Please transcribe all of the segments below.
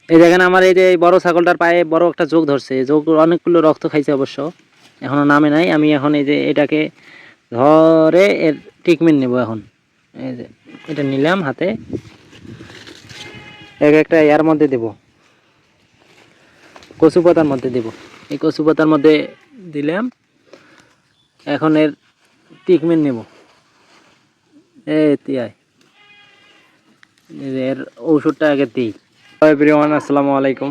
এই দেখেন আমার এই যে এই বড় ছাগলটার পায়ে বড় একটা যোগ ধরছে, যোগ অনেকগুলো রক্ত খাইছে অবশ্য, এখনো নামে নাই। আমি এখন এই যে এটাকে ধরে এর ট্রিটমেন্ট নেব এখন। এই যে এটা নিলাম হাতে, এক একটা এর মধ্যে দেব, কচু পাতার মধ্যে দেব। এই কচু পাতার মধ্যে দিলাম, এখন এর ট্রিটমেন্ট নেব। এর ঔষধটা আগে দিই। এভরিওয়ান, আসসালামু আলাইকুম।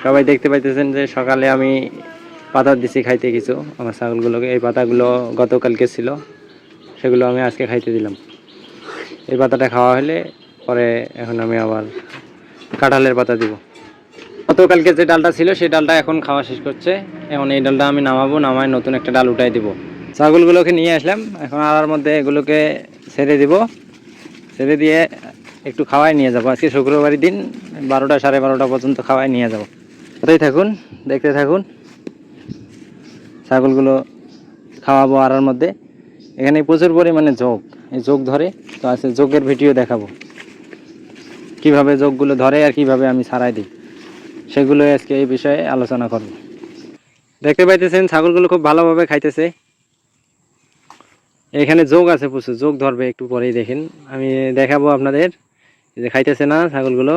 সবাই দেখতে পাইতেছেন যে সকালে আমি পাতা দিছি খাইতে কিছু আমার ছাগলগুলোকে। এই পাতাগুলো গতকালকে ছিল, সেগুলো আমি আজকে খাইতে দিলাম। এই পাতাটা খাওয়া হলে পরে এখন আমি আবার কাঁঠালের পাতা দিব। গতকালকে যে ডালটা ছিল সেই ডালটা এখন খাওয়া শেষ করছে। এখন এই ডালটা আমি নামাবো, নামায় নতুন একটা ডাল উঠাই দিব। ছাগলগুলোকে নিয়ে আসলাম, এখন আড়ার মধ্যে এগুলোকে ছেড়ে দিব। ছেড়ে দিয়ে একটু খাওয়াই নিয়ে যাবো। আজকে শুক্রবারের দিন 12টা সাড়ে 12টা পর্যন্ত খাওয়াই নিয়ে যাবো। ওটাই থাকুন, দেখতে থাকুন। ছাগলগুলো খাওয়াবো আড়ার মধ্যে। এখানে প্রচুর পরিমাণে যোগ, এই যোগ ধরে তো আছে, যোগের ভিডিও দেখাবো কিভাবে যোগগুলো ধরে আর কিভাবে আমি ছাড়াই দিই, সেগুলো আজকে এই বিষয়ে আলোচনা করব। দেখতে পাইতেছেন ছাগলগুলো খুব ভালোভাবে খাইতেছে। এখানে যোগ আছে, প্রচুর যোগ ধরবে একটু পরেই, দেখেন আমি দেখাবো আপনাদের। এই যে খাইতেছে না ছাগলগুলো,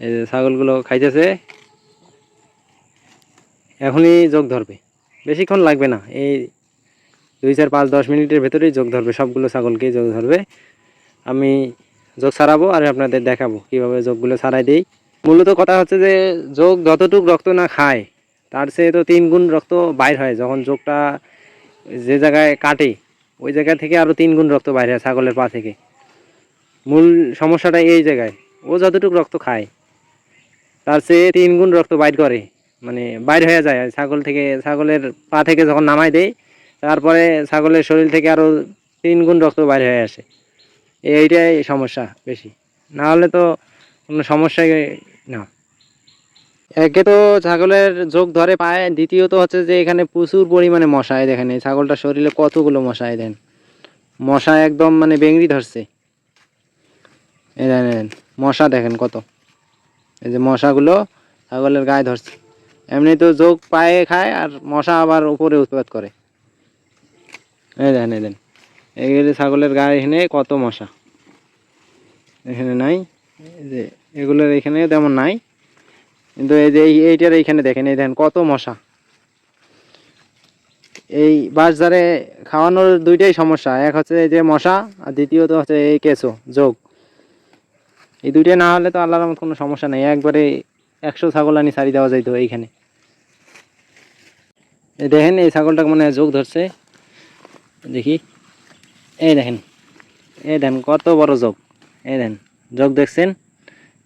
এই যে ছাগলগুলো খাইতেছে, এখনই যোগ ধরবে, বেশিক্ষণ লাগবে না। এই 2 4 5 10 মিনিটের ভেতরেই যোগ ধরবে, সবগুলো ছাগলকেই যোগ ধরবে। আমি যোগ ছাড়াবো আর আপনাদের দেখাবো কিভাবে যোগগুলো ছাড়াই দিই। মূলত কথা হচ্ছে যে যোগ যতটুক রক্ত না খায় তার চেয়ে তো 3 গুণ রক্ত বাইর হয়। যখন যোগটা যে জায়গায় কাটে ওই জায়গা থেকে আরও 3 গুণ রক্ত বাইর হয় ছাগলের পা থেকে। মূল সমস্যাটা এই জায়গায়, ও যতটুকু রক্ত খায় তার চেয়ে 3 গুণ রক্ত বাইর করে, মানে বাইর হয়ে যায় ছাগল থেকে। ছাগলের পা থেকে যখন নামাই দেয় তারপরে ছাগলের শরীর থেকে আরও 3 গুণ রক্ত বাইর হয়ে আসে। এইটাই সমস্যা বেশি, না হলে তো কোনো সমস্যাই না। একে তো ছাগলের যোগ ধরে পায়, দ্বিতীয়ত হচ্ছে যে এখানে প্রচুর পরিমাণে মশা। দেখেন এই ছাগলটার শরীরে কতগুলো মশা, দেন মশা একদম মানে বেংড়ি ধরছে। এই দেখেন মশা, দেখেন কত, এই যে মশাগুলো ছাগলের গায়ে ধরছে। এমনি তো যোগ পায়ে খায় আর মশা আবার উপরে উৎপাত করে। এই দেখেন, এই দেন এইগুলো ছাগলের গায়ে, এখানে কত মশা, এখানে নাই। এই যে এগুলোর এখানে তেমন নাই, কিন্তু এই যে এইটার এইখানে দেখেন, এই দেখেন কত মশা। এই বাঁশঝাড়ে খাওয়ানোর দুইটাই সমস্যা, এক হচ্ছে এই যে মশা, আর দ্বিতীয়ত হচ্ছে এই কেঁচো যোগ। এই দুইটাই না হলে তো আল্লাহর রহমত কোনো সমস্যা নেই, একবারে 100 ছাগল আনি ছাড়ি দেওয়া যাইতো এইখানে। এই দেখেন এই ছাগলটাকে মনে হয় যোগ ধরছে, দেখি। এই দেখেন, এই দেখেন কত বড় যোগ, এই দেখেন যোগ দেখছেন,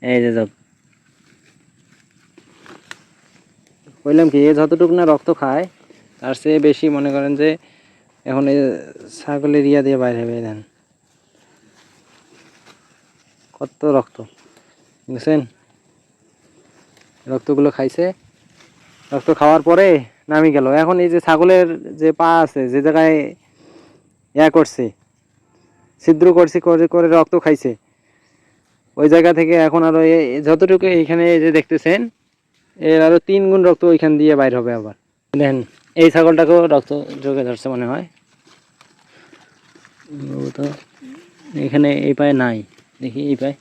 এই যে যোগ। বললাম কি, এ যতটুকু না রক্ত খায় তার চেয়ে বেশি মনে করেন যে এখন এই ছাগলের ইয়া দিয়ে বাইরে হবে। দেন কত রক্ত, বুঝছেন? রক্তগুলো খাইছে, রক্ত খাওয়ার পরে নামি গেল। এখন এই যে ছাগলের যে পা আছে, যে জায়গায় ইয়া করছে, ছিদ্র করছে, করে করে রক্ত খাইছে, ওই জায়গা থেকে এখন আরো যতটুকু এইখানে যে দেখতেছেন এর আরো 3 গুণ রক্ত ওইখান দিয়ে বাইর হবে আবার। দেন এই ছাগলটাকেও রক্ত যোগে ধরছে মনে হয়, তো এখানে এই পায়ে নাই, দেখি এই পায়ে,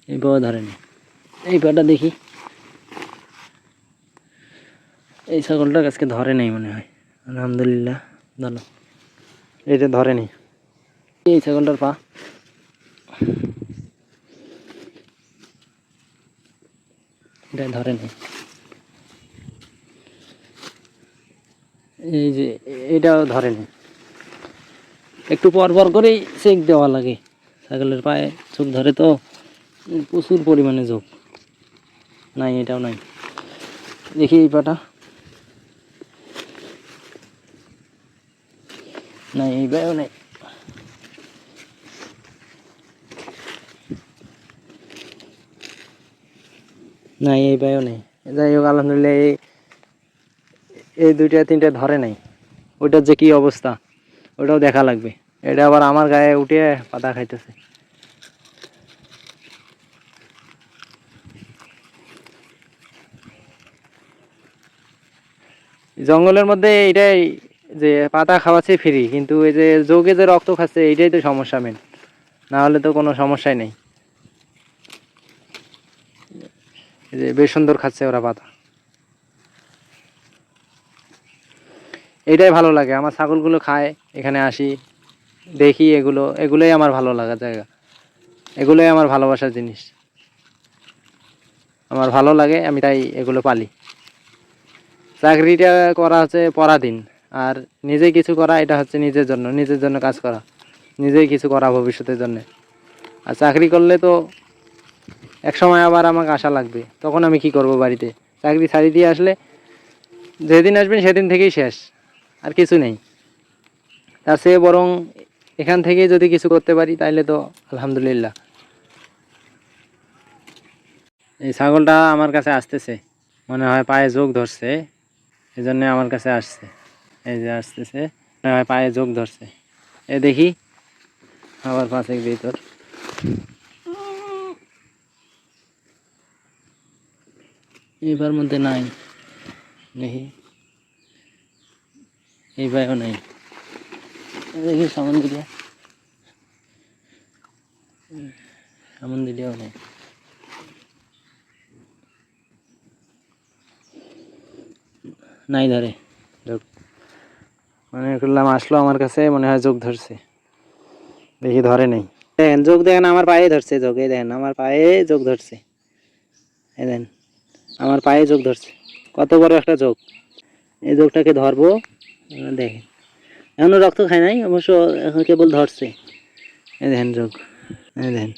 এই পাও ধরেনি। এই পাটা দেখি, এই ছাগলটার আজকে ধরে নেই মনে হয়, আলহামদুলিল্লাহ ভালো, এটা ধরেনি। এই ছাগলটার পা, এটা ধরে নেই। এই যে এটাও ধরেনি, একটু পর পর করেই চেক দেওয়া লাগে। ছাগলের পায়ে চোখ ধরে তো প্রচুর পরিমাণে যোগ। নাই, এটাও নাই। দেখি এই পাটা, নাই এই পায়েও নেই। নাই এই পায়েও নেই। যাই হোক আলহামদুলিল্লাহ, এই 2টা 3টা ধরে নাই। ওইটার যে কি অবস্থা ওটাও দেখা লাগবে। এটা আবার আমার গায়ে উঠে পাতা খাইতেছে। জঙ্গলের মধ্যে এটাই যে পাতা খাওয়াচ্ছে ফ্রি, কিন্তু এই যে যোগে যে রক্ত খাচ্ছে এইটাই তো সমস্যা মেন, না হলে তো কোনো সমস্যাই নেই। এই যে বেশ সুন্দর খাচ্ছে ওরা পাতা, এটাই ভালো লাগে আমার। ছাগলগুলো খায়, এখানে আসি দেখি, এগুলোই আমার ভালো লাগার জায়গা, এগুলোই আমার ভালোবাসার জিনিস, আমার ভালো লাগে, আমি তাই এগুলো পালি। চাকরিটা করা হচ্ছে পরাধীন, আর নিজে কিছু করা এটা হচ্ছে নিজের জন্য কাজ করা, নিজেই কিছু করা ভবিষ্যতের জন্য। আর চাকরি করলে তো এক সময় আবার আমাকে আশা লাগবে, তখন আমি কি করব বাড়িতে? চাকরি ছাড়ি দিয়ে আসলে যেদিন আসবেন সেদিন থেকেই শেষ, আর কিছু নেই। তার চেয়ে বরং এখান থেকে যদি কিছু করতে পারি তাহলে তো আলহামদুলিল্লাহ। এই ছাগলটা আমার কাছে আসতেছে, মনে হয় পায়ে যোগ ধরছে, এই জন্য আমার কাছে আসছে। এই যে আসতেছে, মনে হয় পায়ে যোগ ধরছে। এ দেখি আবার পাশে ভিতর, এইবার মধ্যে নাই, দেখি এইবারও নাই, দেখি সামন দিলেও নেই। নাই ধরে যোগ, মানে করলাম আসলো আমার কাছে, মনে হয় যোগ ধরছে, দেখি ধরে নেই। দেখেন যোগ, দেখেন আমার পায়ে ধরছে যোগ, এই দেখেন আমার পায়ে যোগ ধরছে, এই দেখেন আমার পায়ে যোগ ধরছে, কত বড় একটা যোগ। এই যোগটাকে ধরবো, দেখেন এখনো রক্ত খায় নাই অবশ্য, এখন কেবল ধরছে। এই দেখেন যোগ, এই দেখেন,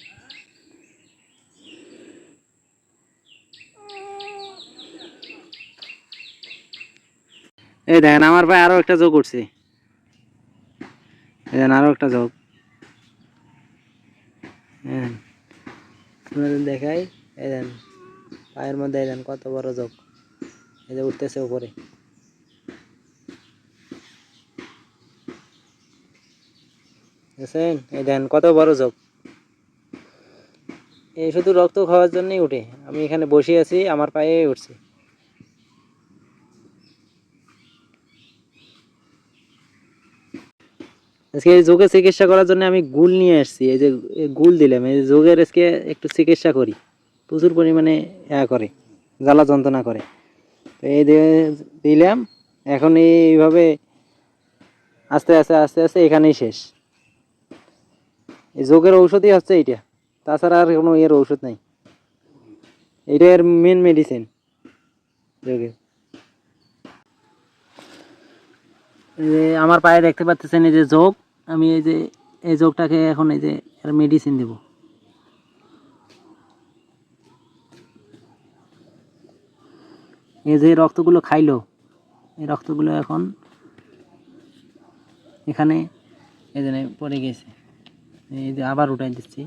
এই দেখেন আমার পায়ে আরো একটা যোগ উঠছে, এই দেখেন আরো একটা যোগ, হ্যাঁ আপনাদের দেখাই, এই দেখেন পায়ের মধ্যে, এই দেখেন কত বড় যোগ, এই যে উঠতেছে উপরে। দেখছেন, এই দেখেন কত বড় যোগ, এই শুধু রক্ত খাওয়ার জন্যই উঠে। আমি এখানে বসে আছি, আমার পায়ে উঠছে। আজকে এই যোগের চিকিৎসা করার জন্য আমি গুল নিয়ে আসছি, এই যে গুল দিলাম, এই যোগের আজকে একটু চিকিৎসা করি, প্রচুর পরিমাণে করে, জ্বালা যন্ত্রণা করে, তো এই দিলাম। এখন এইভাবে আস্তে আস্তে আস্তে আস্তে এখানেই শেষ। এই যোগের ঔষধই হচ্ছে এইটা, তাছাড়া আর কোনো এর ঔষধ নাই, এইটা এর মেন মেডিসিন যোগের। এই যে আমার পায়ে দেখতে পাচ্ছেন এই যে যোগ, আমি এই যে এই যোগটাকে এখন এই যে এর মেডিসিন দেব। এই যে রক্তগুলো খাইলো, এই রক্তগুলো এখন এখানে এই যে পড়ে গেছে, এই যে আবার উঠাই দিচ্ছি।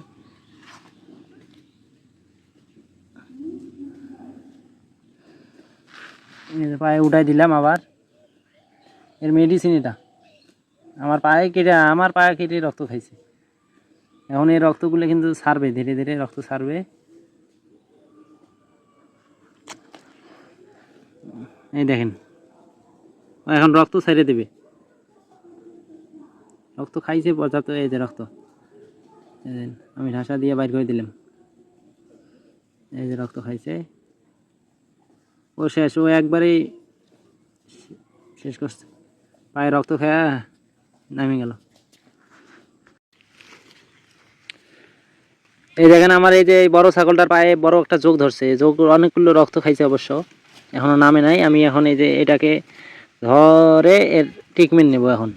এই যে পায়ে উঠাই দিলাম আবার, এর মেডিসিন এটা। আমার পায়ে কেটে রক্ত খাইছে, এখন এই রক্তগুলো কিন্তু ছাড়বে, ধীরে ধীরে রক্ত ছাড়বে। এই দেখেন এখন রক্ত ছেড়ে দেবে, রক্ত খাইছে পর্যাপ্ত, এই যে রক্ত, আমি ঢাসা দিয়ে বাইর করে দিলাম, এই যে রক্ত খাইছে, ও শেষ, ও একবারেই শেষ করছে, পায়ে রক্ত খায়া নামে গেল। এই দেখেন আমার এই যে বড় ছাগলটার পায়ে বড় একটা যোগ ধরছে, যোগ অনেকগুলো রক্ত খাইছে অবশ্য, এখনো নামে নাই। আমি এখন এই যে এটাকে ধরে এর ট্রিটমেন্ট নেব এখন।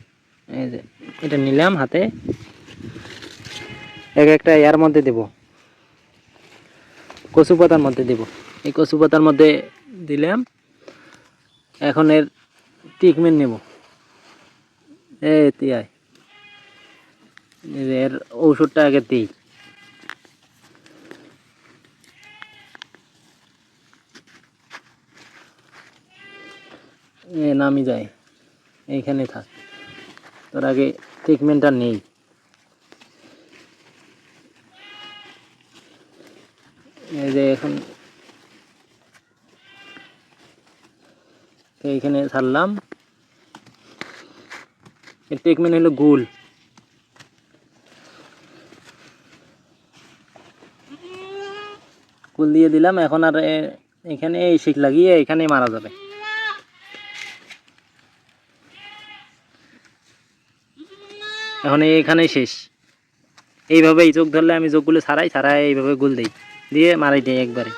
এই যে এটা নিলাম হাতে, এক একটা ইয়ার মধ্যে দেব, কচু পাতার মধ্যে দেব, এই কচু পাতার মধ্যে দিলাম। এখন এর ট্রিটমেন্ট নেব, এই তিয়াই এর ঔষধটা আগে দিই। নামি যায়, এইখানে থাক, তোর আগে ট্রিটমেন্টটা নেই। এই যে এখন এইখানে ছাড়লাম। এর টেকমেন হলো গোল। গোল দিয়ে দিলাম। এখন আর এখানে এই শিক লাগিয়ে এখানে মারা যাবে। এখন এখানেই শেষ। এইভাবেই চোখ ধরলে আমি চোখগুলো ছাড়াই এইভাবে গোল দিই, দিয়ে মারাই দিই একবারে।